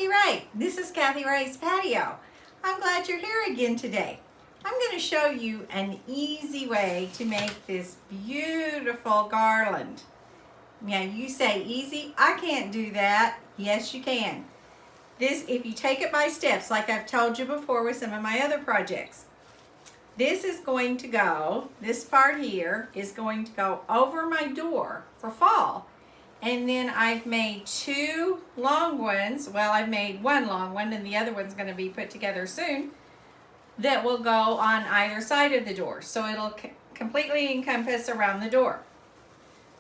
Kathy Wright. This is Kathy Wright's Patio. I'm glad you're here again today. I'm going to show you an easy way to make this beautiful garland. Now you say easy, I can't do that. Yes, you can. This, if you take it by steps, like I've told you before with some of my other projects, this is going to go, this part here is going to go over my door for fall. And then I've made two long ones. Well, I've made one long one and the other one's going to be put together soon, that will go on either side of the door. So it'll completely encompass around the door.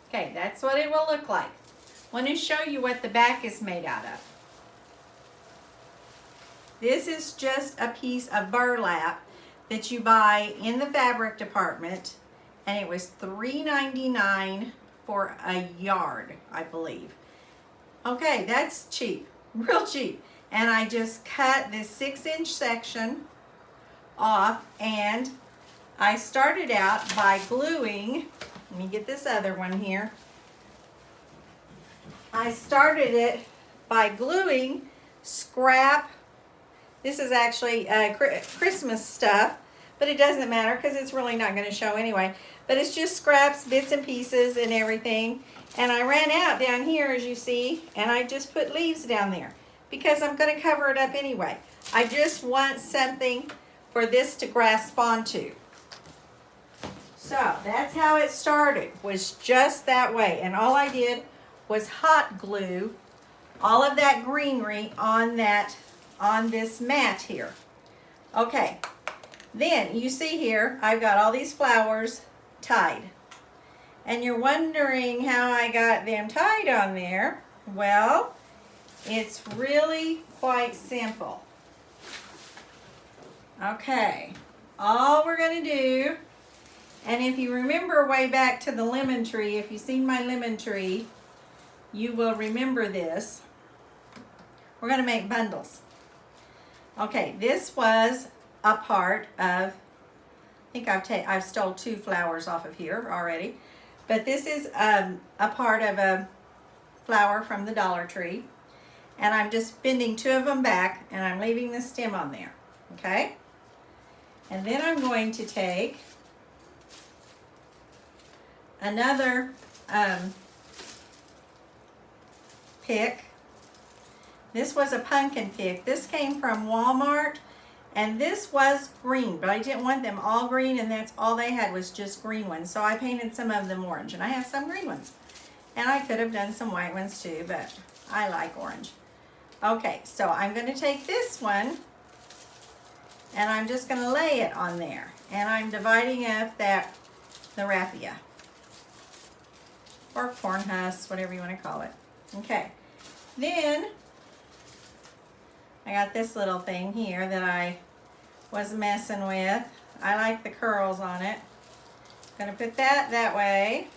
Okay, that's what it will look like. I want to show you what the back is made out of. This is just a piece of burlap that you buy in the fabric department, and it was $3.99 for a yard, I believe. Okay, that's cheap, real cheap. And I just cut this 6-inch section off, and I started out by gluing, let me get this other one here. I started it by gluing scrap. This is actually Christmas stuff, but it doesn't matter because it's really not going to show anyway. But it's just scraps, bits and pieces and everything. And I ran out down here, as you see, and I just put leaves down there because I'm going to cover it up anyway. I just want something for this to grasp onto. So that's how it started, was just that way. And all I did was hot glue all of that greenery on this mat here. Okay, then you see here I've got all these flowers tied, and you're wondering how I got them tied on there. Well, it's really quite simple. Okay, all we're going to do, and if you remember way back to the lemon tree, if you've seen my lemon tree, you will remember this. We're going to make bundles. Okay, this was a part of, I think I've stole 2 flowers off of here already, but this is a part of a flower from the Dollar Tree, and I'm just bending 2 of them back, and I'm leaving the stem on there, okay? And then I'm going to take another pick. This was a pumpkin pick. This came from Walmart, and this was green, but I didn't want them all green, and that's all they had was just green ones. So I painted some of them orange, and I have some green ones. And I could have done some white ones too, but I like orange. Okay, so I'm going to take this one, and I'm just going to lay it on there. And I'm dividing up the raffia, or corn husk, whatever you want to call it. Okay, then I got this little thing here that I was messing with. I like the curls on it. Gonna put that way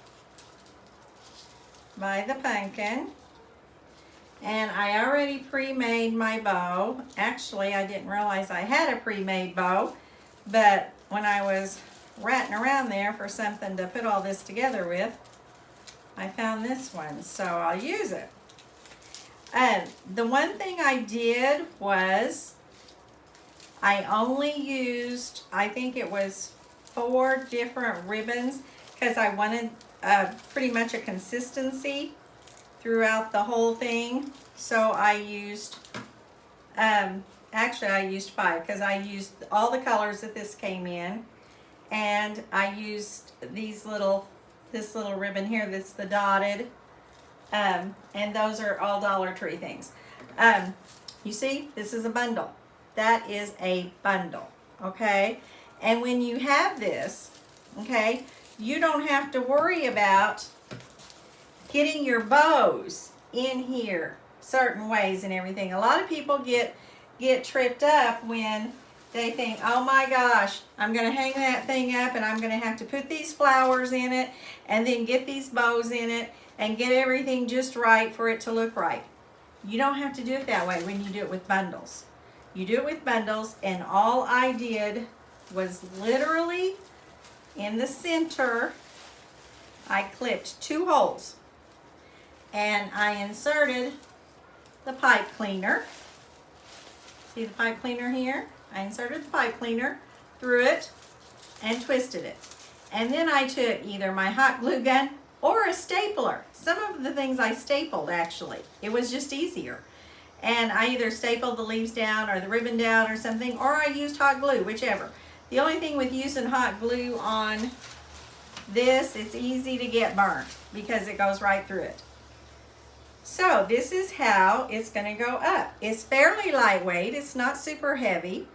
by the pumpkin. And I already pre-made my bow. Actually, I didn't realize I had a pre-made bow, but when I was ratting around there for something to put all this together with, I found this one, so I'll use it. The one thing I did was I only used, I think it was 4 different ribbons, because I wanted pretty much a consistency throughout the whole thing. So I used, actually I used 5, because I used all the colors that this came in, and I used this little ribbon here that's the dotted. And those are all Dollar Tree things. You see, this is a bundle. That is a bundle, okay? And when you have this, okay, you don't have to worry about getting your bows in here certain ways and everything. A lot of people get tripped up when they think, oh my gosh, I'm going to hang that thing up and I'm going to have to put these flowers in it and then get these bows in it and get everything just right for it to look right. You don't have to do it that way when you do it with bundles. You do it with bundles, and all I did was literally in the center, I clipped 2 holes, and I inserted the pipe cleaner See the pipe cleaner here? I inserted the pipe cleaner through it and twisted it. And then I took either my hot glue gun or a stapler. Some of the things I stapled actually. It was just easier. And I either stapled the leaves down or the ribbon down or something, or I used hot glue, whichever. The only thing with using hot glue on this, it's easy to get burnt because it goes right through it. So this is how it's going to go up. It's fairly lightweight. It's not super heavy.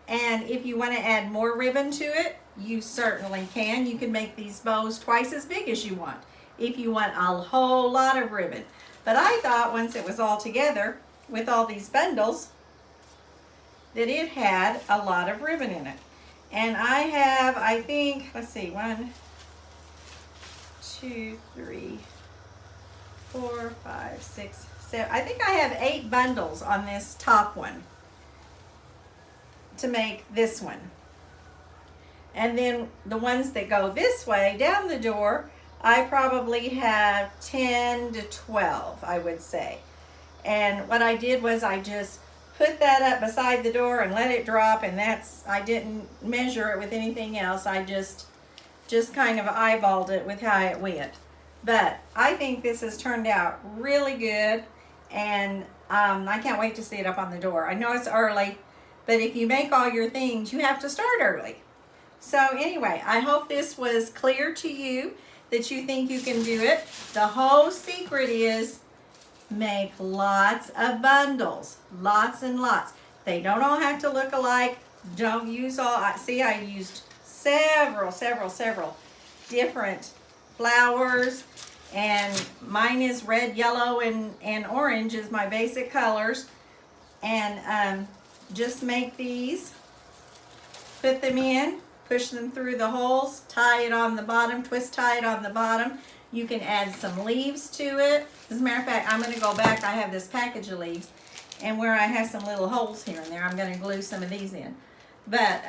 And if you want to add more ribbon to it, you certainly can. You can make these bows twice as big as you want if you want a whole lot of ribbon. But I thought once it was all together with all these bundles that it had a lot of ribbon in it. And I have, I think, let's see, 1, 2, 3, 4, 5, 6, 7. I think I have 8 bundles on this top one to make this one. And then the ones that go this way down the door, I probably have 10 to 12, I would say. And what I did was I just put that up beside the door and let it drop, and I didn't measure it with anything else. I just kind of eyeballed it with how it went. But I think this has turned out really good, and I can't wait to see it up on the door. I know it's early, but if you make all your things, you have to start early. So anyway, I hope this was clear to you, that you think you can do it. The whole secret is make lots of bundles, lots and lots. They don't all have to look alike. Don't use all, see, I used several different flowers, and mine is red, yellow, and orange is my basic colors. And just make these, put them in, push them through the holes, tie it on the bottom, twist tie it on the bottom. You can add some leaves to it. As a matter of fact, I'm going to go back. I have this package of leaves, and where I have some little holes here and there, I'm going to glue some of these in. But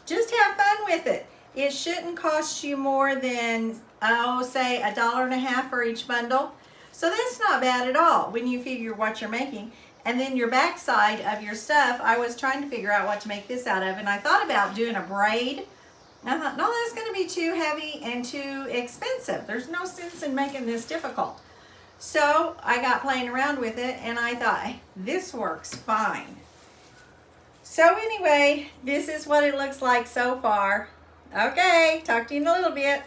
just have fun with it. It shouldn't cost you more than, say $1.50 for each bundle. So that's not bad at all when you figure what you're making. And then your back side of your stuff, I was trying to figure out what to make this out of, and I thought about doing a braid. And I thought, no, that's going to be too heavy and too expensive. There's no sense in making this difficult. So I got playing around with it, and I thought, hey, this works fine. So anyway, this is what it looks like so far. Okay, talk to you in a little bit.